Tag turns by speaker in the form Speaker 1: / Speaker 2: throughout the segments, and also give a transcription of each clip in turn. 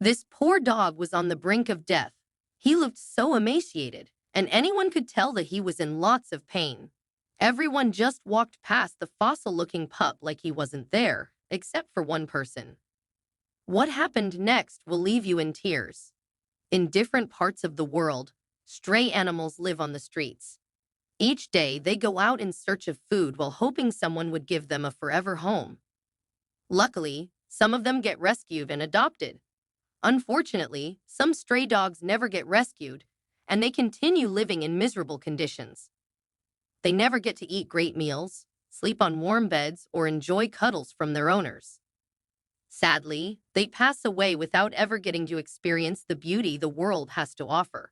Speaker 1: This poor dog was on the brink of death. He looked so emaciated, and anyone could tell that he was in lots of pain. Everyone just walked past the fossil-looking pup like he wasn't there, except for one person. What happened next will leave you in tears. In different parts of the world, stray animals live on the streets. Each day, they go out in search of food while hoping someone would give them a forever home. Luckily, some of them get rescued and adopted. Unfortunately, some stray dogs never get rescued, and they continue living in miserable conditions. They never get to eat great meals, sleep on warm beds, or enjoy cuddles from their owners. Sadly, they pass away without ever getting to experience the beauty the world has to offer.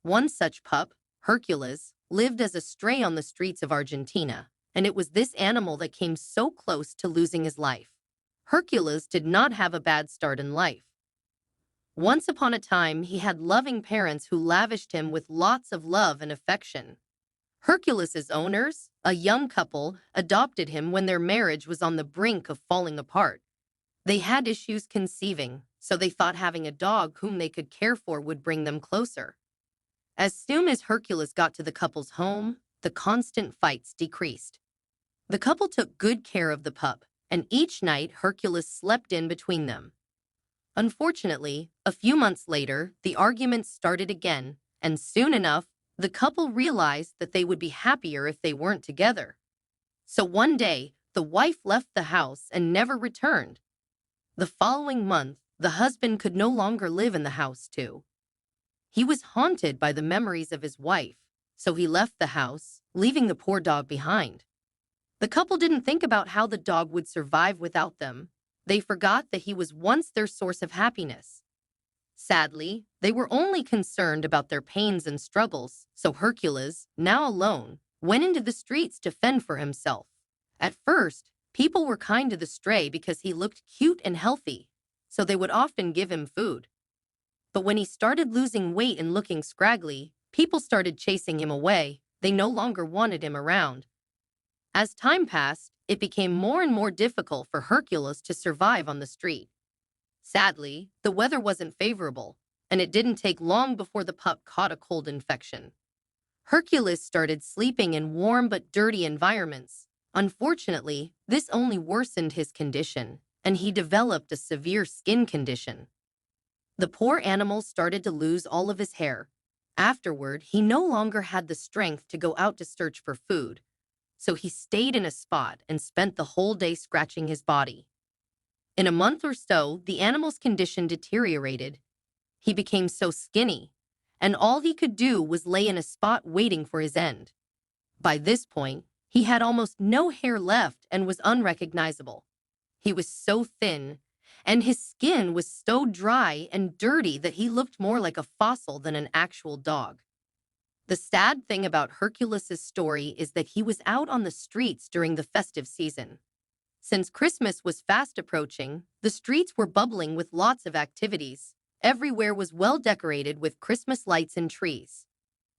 Speaker 1: One such pup, Hercules, lived as a stray on the streets of Argentina, and it was this animal that came so close to losing his life. Hercules did not have a bad start in life. Once upon a time, he had loving parents who lavished him with lots of love and affection. Hercules's owners, a young couple, adopted him when their marriage was on the brink of falling apart. They had issues conceiving, so they thought having a dog whom they could care for would bring them closer. As soon as Hercules got to the couple's home, the constant fights decreased. The couple took good care of the pup, and each night Hercules slept in between them. Unfortunately, a few months later, the arguments started again, and soon enough, the couple realized that they would be happier if they weren't together. So one day, the wife left the house and never returned. The following month, the husband could no longer live in the house too. He was haunted by the memories of his wife, so he left the house, leaving the poor dog behind. The couple didn't think about how the dog would survive without them. They forgot that he was once their source of happiness. Sadly, they were only concerned about their pains and struggles, so Hercules, now alone, went into the streets to fend for himself. At first, people were kind to the stray because he looked cute and healthy, so they would often give him food. But when he started losing weight and looking scraggly, people started chasing him away. They no longer wanted him around. As time passed, it became more and more difficult for Hercules to survive on the street. Sadly, the weather wasn't favorable, and it didn't take long before the pup caught a cold infection. Hercules started sleeping in warm but dirty environments. Unfortunately, this only worsened his condition, and he developed a severe skin condition. The poor animal started to lose all of his hair. Afterward, he no longer had the strength to go out to search for food, so he stayed in a spot and spent the whole day scratching his body. In a month or so, the animal's condition deteriorated. He became so skinny, and all he could do was lay in a spot waiting for his end. By this point, he had almost no hair left and was unrecognizable. He was so thin, and his skin was so dry and dirty that he looked more like a fossil than an actual dog. The sad thing about Hercules' story is that he was out on the streets during the festive season. Since Christmas was fast approaching, the streets were bubbling with lots of activities. Everywhere was well decorated with Christmas lights and trees.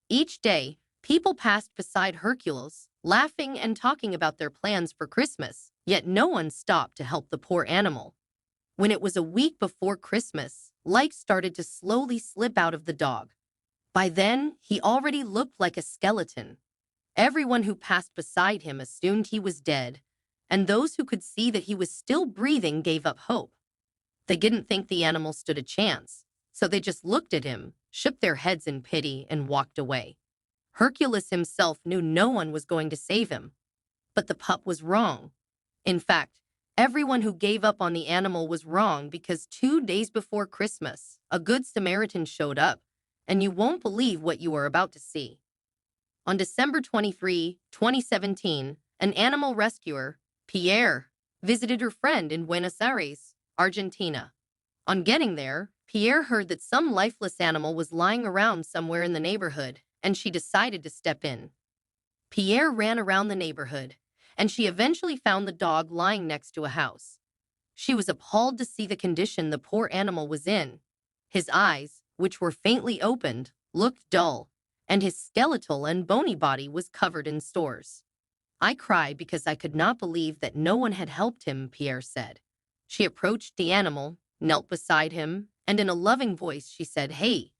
Speaker 1: Each day, people passed beside Hercules, laughing and talking about their plans for Christmas, yet no one stopped to help the poor animal. When it was a week before Christmas, life started to slowly slip out of the dog. By then, he already looked like a skeleton. Everyone who passed beside him assumed he was dead, and those who could see that he was still breathing gave up hope. They didn't think the animal stood a chance, so they just looked at him, shook their heads in pity, and walked away. Hercules himself knew no one was going to save him. But the pup was wrong. In fact, everyone who gave up on the animal was wrong because 2 days before Christmas, a good Samaritan showed up, and you won't believe what you are about to see. On December 23, 2017, an animal rescuer, Pierre, visited her friend in Buenos Aires, Argentina. On getting there, Pierre heard that some lifeless animal was lying around somewhere in the neighborhood, and she decided to step in. Pierre ran around the neighborhood, and she eventually found the dog lying next to a house. She was appalled to see the condition the poor animal was in. His eyes, which were faintly opened, looked dull, and his skeletal and bony body was covered in sores. I cried because I could not believe that no one had helped him, Pierre said. She approached the animal, knelt beside him, and in a loving voice she said, "Hey."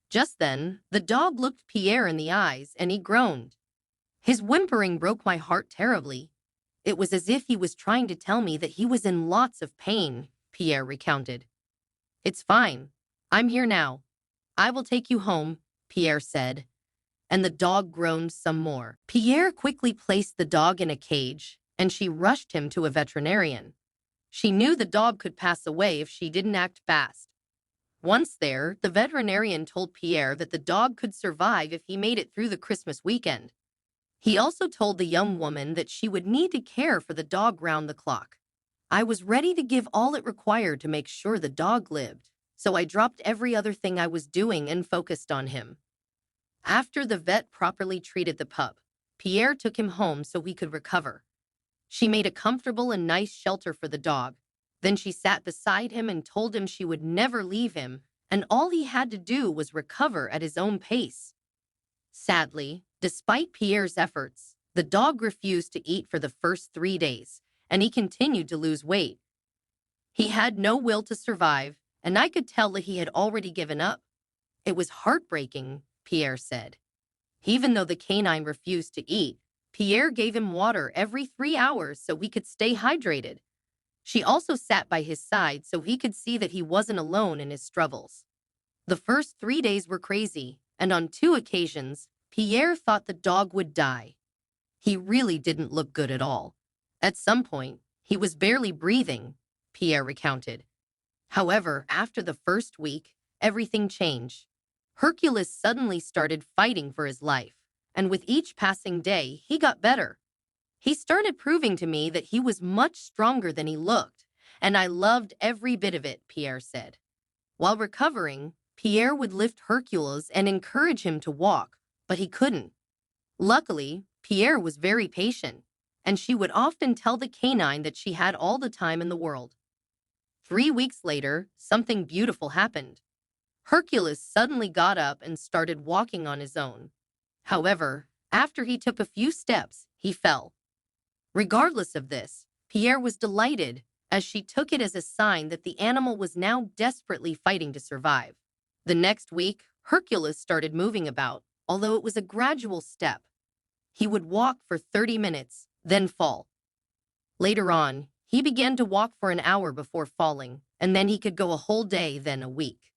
Speaker 1: Just then, the dog looked Pierre in the eyes, and he groaned. His whimpering broke my heart terribly. It was as if he was trying to tell me that he was in lots of pain, Pierre recounted. "It's fine. I'm here now. I will take you home," Pierre said, and the dog groaned some more. Pierre quickly placed the dog in a cage, and she rushed him to a veterinarian. She knew the dog could pass away if she didn't act fast. Once there, the veterinarian told Pierre that the dog could survive if he made it through the Christmas weekend. He also told the young woman that she would need to care for the dog round the clock. I was ready to give all it required to make sure the dog lived, so I dropped every other thing I was doing and focused on him. After the vet properly treated the pup, Pierre took him home so he could recover. She made a comfortable and nice shelter for the dog. Then she sat beside him and told him she would never leave him, and all he had to do was recover at his own pace. Sadly, despite Pierre's efforts, the dog refused to eat for the first 3 days, and he continued to lose weight. He had no will to survive, and I could tell that he had already given up. It was heartbreaking, Pierre said. Even though the canine refused to eat, Pierre gave him water every 3 hours so he could stay hydrated. She also sat by his side so he could see that he wasn't alone in his struggles. The first 3 days were crazy, and on 2 occasions, Pierre thought the dog would die. He really didn't look good at all. At some point, he was barely breathing, Pierre recounted. However, after the first week, everything changed. Hercules suddenly started fighting for his life, and with each passing day, he got better. He started proving to me that he was much stronger than he looked, and I loved every bit of it, Pierre said. While recovering, Pierre would lift Hercules and encourage him to walk, but he couldn't. Luckily, Pierre was very patient, and she would often tell the canine that she had all the time in the world. 3 weeks later, something beautiful happened. Hercules suddenly got up and started walking on his own. However, after he took a few steps, he fell. Regardless of this, Pierre was delighted, as she took it as a sign that the animal was now desperately fighting to survive. The next week, Hercules started moving about, although it was a gradual step. He would walk for 30 minutes, then fall. Later on, he began to walk for an hour before falling, and then he could go a whole day, then a week.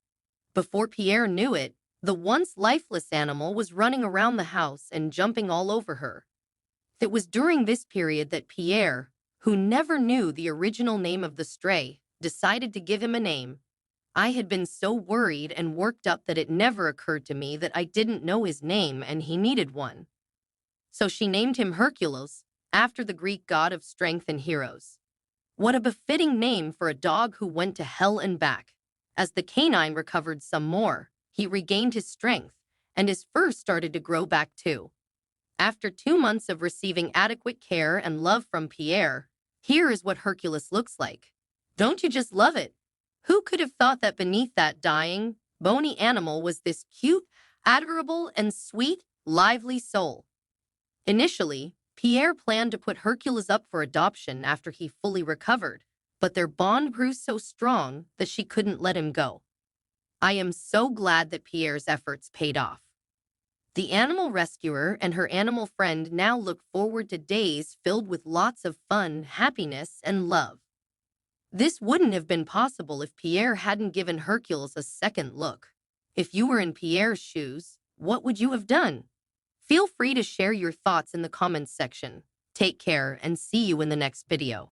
Speaker 1: Before Pierre knew it, the once lifeless animal was running around the house and jumping all over her. It was during this period that Pierre, who never knew the original name of the stray, decided to give him a name. I had been so worried and worked up that it never occurred to me that I didn't know his name and he needed one. So she named him Hercules, after the Greek god of strength and heroes. What a befitting name for a dog who went to hell and back. As the canine recovered some more, he regained his strength, and his fur started to grow back too. After 2 months of receiving adequate care and love from Pierre, here is what Hercules looks like. Don't you just love it? Who could have thought that beneath that dying, bony animal was this cute, adorable, and sweet, lively soul? Initially, Pierre planned to put Hercules up for adoption after he fully recovered, but their bond grew so strong that she couldn't let him go. I am so glad that Pierre's efforts paid off. The animal rescuer and her animal friend now look forward to days filled with lots of fun, happiness, and love. This wouldn't have been possible if Pierre hadn't given Hercules a second look. If you were in Pierre's shoes, what would you have done? Feel free to share your thoughts in the comments section. Take care and see you in the next video.